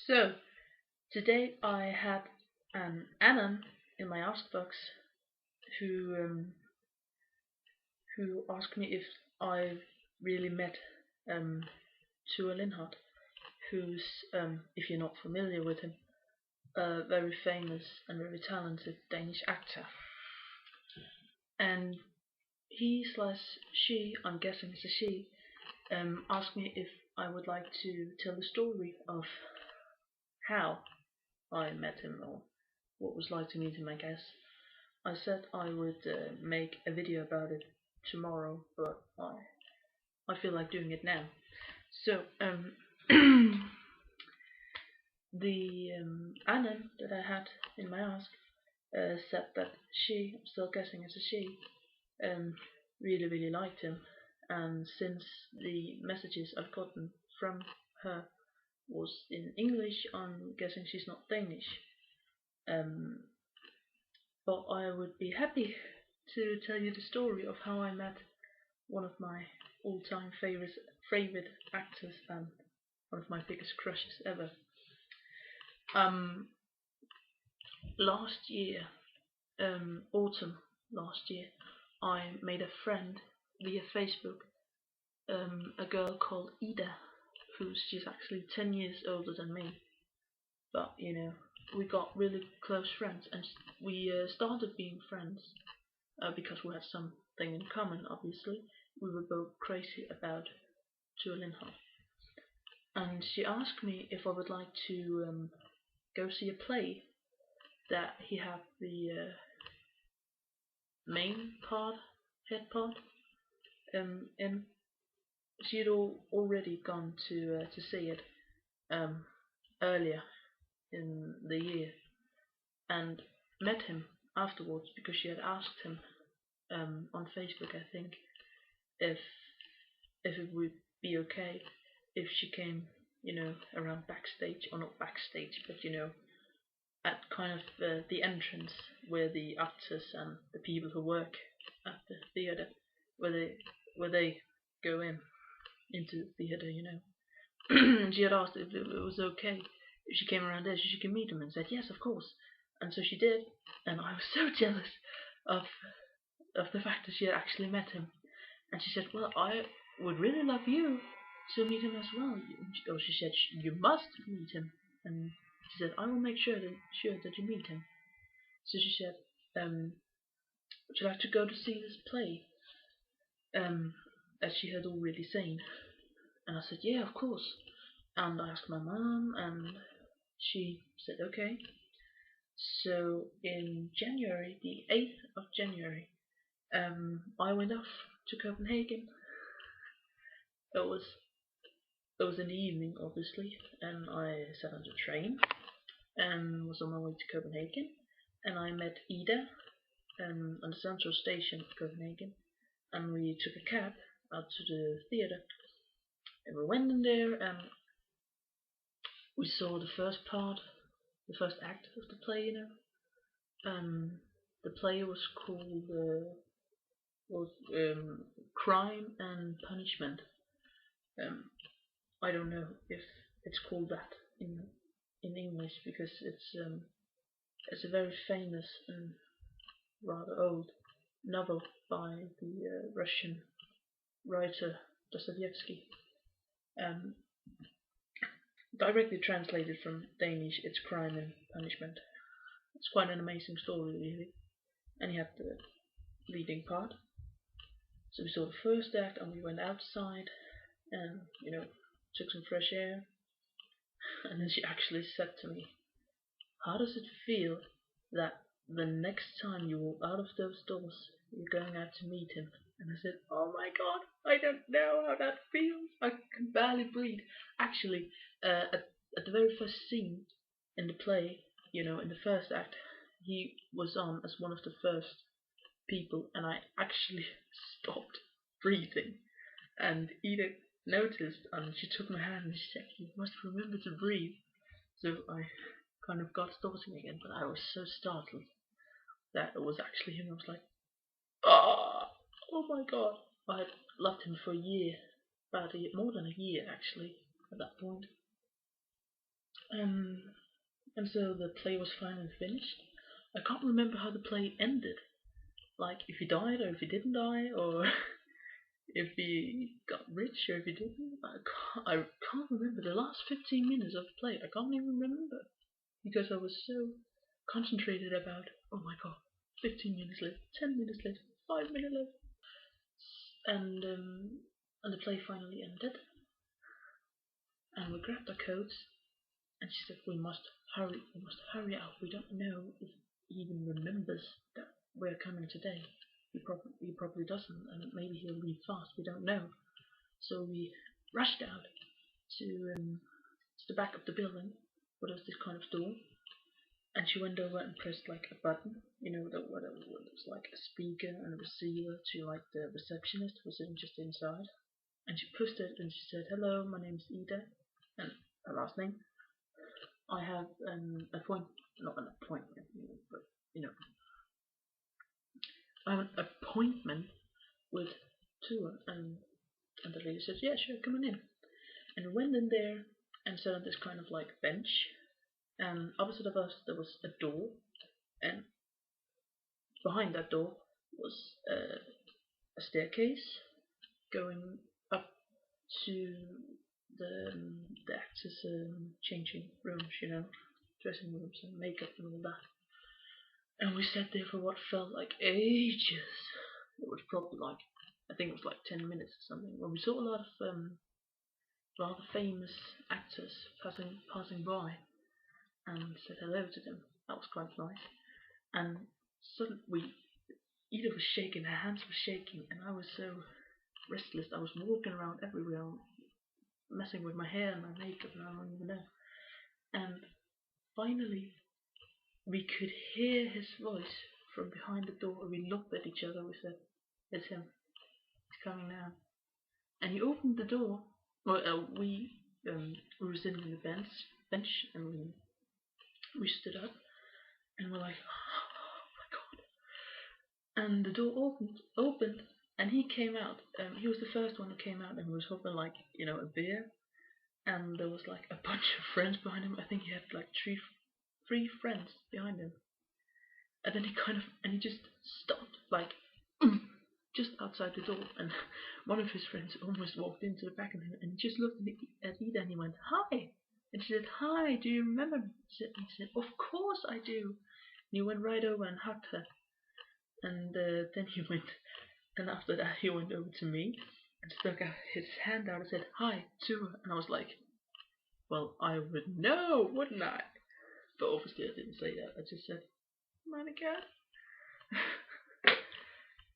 So, today I had an Anon in my ask box who asked me if I really met Thure, who's, if you're not familiar with him, a very famous and very talented Danish actor. And he/she, I'm guessing it's a she, asked me if I would like to tell the story of how I met him, or what it was like to meet him, I guess. I said I would make a video about it tomorrow, but I feel like doing it now. So, the Anon that I had in my ask said that she, I'm still guessing it's a she, really liked him, and since the messages I've gotten from her was in English, I'm guessing she's not Danish. But I would be happy to tell you the story of how I met one of my all-time favorite actors and one of my biggest crushes ever. Last year, autumn last year, I made a friend via Facebook, a girl called Ida, she's actually 10 years older than me. But, we got really close friends, and we started being friends because we had something in common, obviously. We were both crazy about Thure. And she asked me if I would like to go see a play that he had the head part, in. She had already gone to see it earlier in the year, and met him afterwards because she had asked him on Facebook, I think, if it would be okay if she came, around backstage, or not backstage, but at kind of the entrance where the actors and the people who work at the theatre, where they go into the theatre, She had asked if it was okay if she came around there so she could meet him, and said yes, of course. And so she did, and I was so jealous of the fact that she had actually met him. And she said, well, I would really love you to meet him as well. She said, you must meet him. And she said, I will make sure that you meet him. So she said, would you like to go to see this play? As she had already seen. And I said, yeah, of course. And I asked my mom, and she said, okay. So in January, the 8th of January, I went off to Copenhagen. It was in the evening, obviously, and I sat on the train and was on my way to Copenhagen, and I met Ida on the central station of Copenhagen, and we took a cab out to the theatre, and we went in there, and we saw the first act of the play. The play was called Crime and Punishment. I don't know if it's called that in English, because it's a very famous and rather old novel by the Russian writer Dostoevsky. Directly translated from Danish, it's Crime and Punishment. It's quite an amazing story, really, and he had the leading part. So we saw the first act, and we went outside, and took some fresh air. And then she actually said to me, how does it feel that the next time you walk out of those doors, you're going out to meet him? And I said, oh my god, I don't know how that feels. I can barely breathe. Actually, at the very first scene in the play, in the first act, he was on as one of the first people, and I actually stopped breathing. And Edith noticed, and she took my hand and she said, you must remember to breathe. So I kind of got starting again, but I was so startled that it was actually him. I was like, oh my god. I had loved him for a year, more than a year actually, at that point. Um, and so the play was finally finished. I can't remember how the play ended. Like, if he died or if he didn't die, or if he got rich or if he didn't. I can't remember the last 15 minutes of the play. I can't even remember. Because I was so concentrated about, oh my god, 15 minutes left, 10 minutes left, 5 minutes left. And the play finally ended. And we grabbed our coats. And she said, we must hurry out. We don't know if he even remembers that we're coming today. He probably doesn't, and maybe he'll leave fast. We don't know. So we rushed out to the back of the building, where there was this kind of door, and she went over and pressed like a button, that where it was like a speaker and a receiver to like the receptionist who was sitting just inside. And she pushed it and she said, "Hello, my name's Ida," and her last name. "I have not an appointment, but I have an appointment with Ture." And the lady said, "Yeah, sure, come on in." And we went in there and sat on this kind of like bench. And opposite of us there was a door, and behind that door was a staircase going up to the actors' changing rooms, dressing rooms and makeup and all that. And we sat there for what felt like ages. It was probably like, I think it was like 10 minutes or something, when we saw a lot of rather famous actors passing by and said hello to them. That was quite nice. And suddenly, Ida was shaking, her hands were shaking, and I was so restless. I was walking around everywhere, messing with my hair and my makeup, and I don't even know. And finally, we could hear his voice from behind the door. We looked at each other. We said, "It's him. He's coming now." And he opened the door. Well, we were sitting on the bench, and we stood up, and we're like, "Oh my god!" And the door opened, and he came out. He was the first one who came out, and he was holding like a beer, and there was like a bunch of friends behind him. I think he had like three friends behind him. And then he just stopped, like, just outside the door, and one of his friends almost walked into the back of him, and he just looked at Ida, and he went, "Hi!" And she said, "Hi, do you remember me?" And he said, "Of course I do." And he went right over and hugged her, and then and after that he went over to me, and stuck out his hand out and said, "Hi, too." And I was like, well, I would know, wouldn't I? But obviously I didn't say that, I just said, "Monica."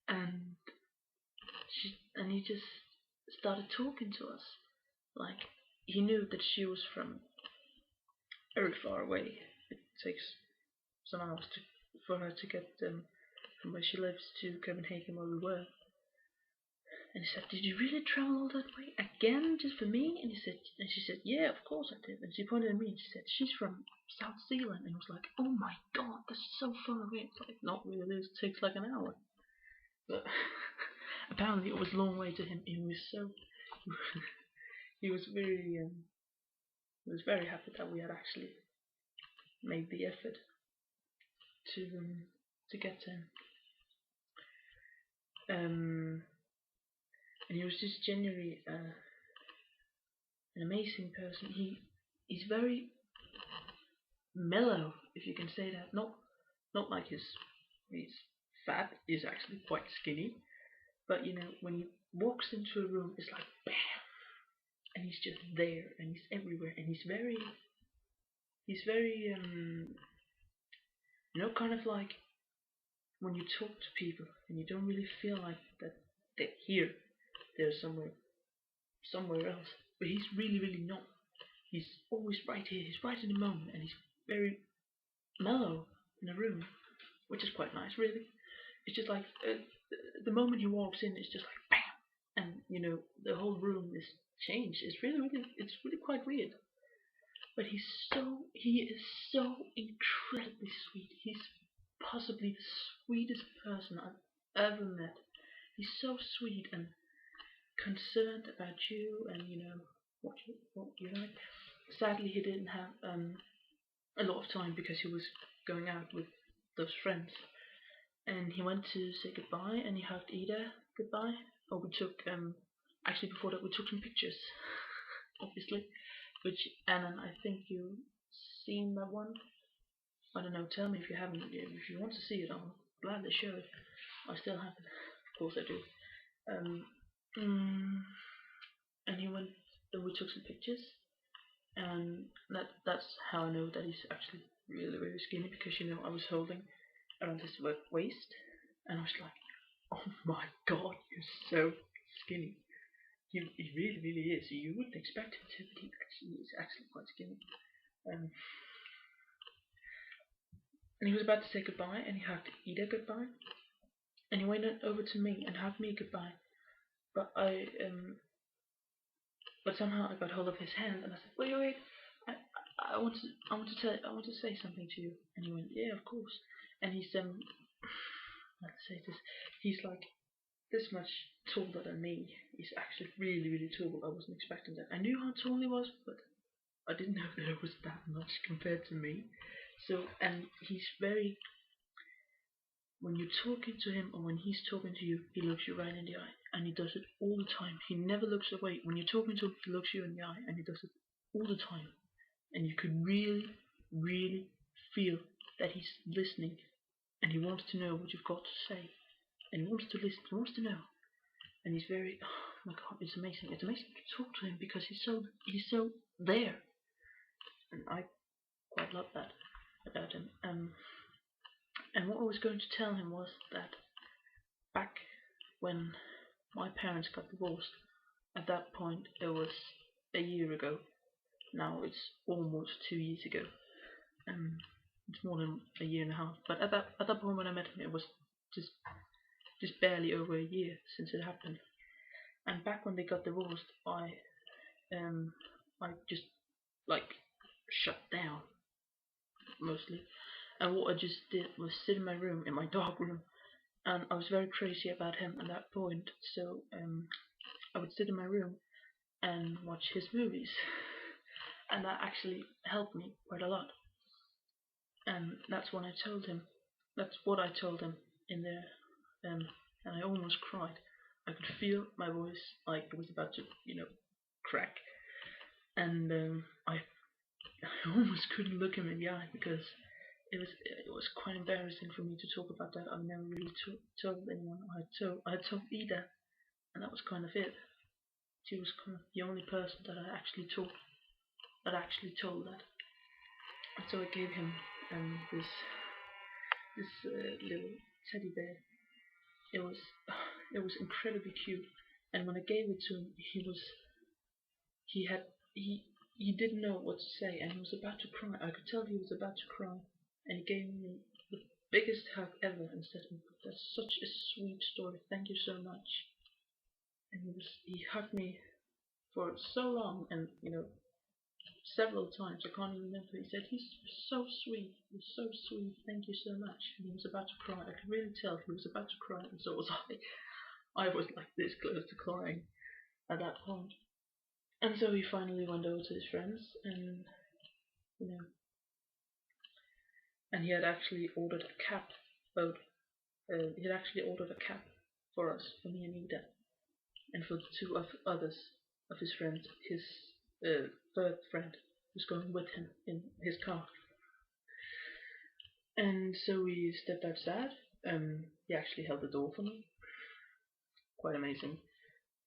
and and he just started talking to us. Like, he knew that she was from very far away. It takes some hours for her to get from where she lives to Copenhagen, where we were. And he said, "Did you really travel all that way again just for me?" And she said, "Yeah, of course I did." And she pointed at me and she said, "She's from South Zealand." And I was like, "Oh my god, that's so far away." It's like, not really, it takes like an hour. But apparently it was a long way to him. He was so he was very happy that we had actually made the effort to get to him. And he was just genuinely an amazing person. He's very mellow, if you can say that. Not like he's fat. He's actually quite skinny. But when he walks into a room, it's like bam, and he's just there, and he's everywhere, and he's very kind of like when you talk to people and you don't really feel like that they're here, they're somewhere else. But he's really not. He's always right here. He's right in the moment, and he's very mellow in a room, which is quite nice, really. It's just like the moment he walks in, it's just like bam, and the whole room is changed. It's really quite weird. But he is so incredibly sweet. He's possibly the sweetest person I've ever met. He's so sweet and concerned about you, and what you like. sadly he didn't have a lot of time because he was going out with those friends, and he went to say goodbye, and he hugged Ida goodbye. Oh, we took actually before that we took some pictures, obviously, which Anon, I think you seen that one. I don't know. Tell me if you haven't. If you want to see it, I'll gladly show it. I still have it. Of course I do. Um, mm, and he went. Then we took some pictures, and that's how I know that he's actually really skinny, because I was holding around his waist, and I was like, oh my god, you're so skinny. He really is. You wouldn't expect him to, but he's actually quite skinny. Um, and he was about to say goodbye, and he hugged Ida goodbye, and he went over to me and hugged me goodbye. But but somehow I got hold of his hand, and I said, wait, I want to say something to you. And he went, yeah, of course. And he's let's say this, he's like this much taller than me. He's actually really tall. I wasn't expecting that. I knew how tall he was, but I didn't know that it was that much compared to me. So, and he's very, when you're talking to him or when he's talking to you, he looks you right in the eye, and he does it all the time. He never looks away. When you're talking to him, he looks you in the eye, and he does it all the time. And you can really feel that he's listening, and he wants to know what you've got to say, and he wants to listen, he wants to know. And he's very, oh my god, it's amazing. It's amazing to talk to him because he's so there, and I quite love that about him. And what I was going to tell him was that back when my parents got divorced, at that point it was a year ago. Now it's almost 2 years ago. It's more than a year and a half. But at that point when I met him, it was just barely over a year since it happened. And back when they got divorced, I just like shut down mostly. And what I just did was sit in my room, in my dark room, and I was very crazy about him at that point. So I would sit in my room and watch his movies, and that actually helped me quite a lot. And that's what I told him. That's what I told him in there, and I almost cried. I could feel my voice like it was about to, crack, and I almost couldn't look him in the eye because it was quite embarrassing for me to talk about that. I've never really told anyone. I had told Ida, and that was kind of it. She was kind of the only person that I actually told that. And so I gave him this little teddy bear. It was incredibly cute, and when I gave it to him, he didn't know what to say, and he was about to cry. I could tell he was about to cry, and he gave me the biggest hug ever and said, "That's such a sweet story. Thank you so much." And he hugged me for so long, and several times. I can't even remember. He said, "He's so sweet. He's so sweet. Thank you so much." And he was about to cry. I could really tell he was about to cry, and so was I. I was like this close to crying at that point. And so he finally went over to his friends, and and he had actually ordered a cab. He had actually ordered a cab for us, for me and Ida, and for the two others of his friends. His third friend was going with him in his car. And so we stepped outside. He actually held the door for me. Quite amazing.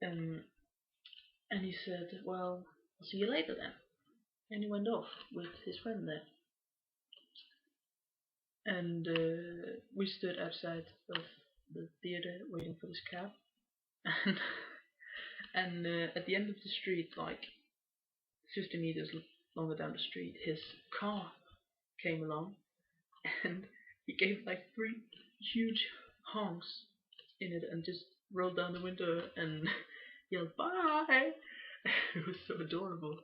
And he said, "Well, I'll see you later then." And he went off with his friend there. And we stood outside of the theater waiting for this cab. And at the end of the street, like 50 meters longer down the street, his car came along, and he gave like 3 huge honks in it and just rolled down the window and yelled "bye." It was so adorable.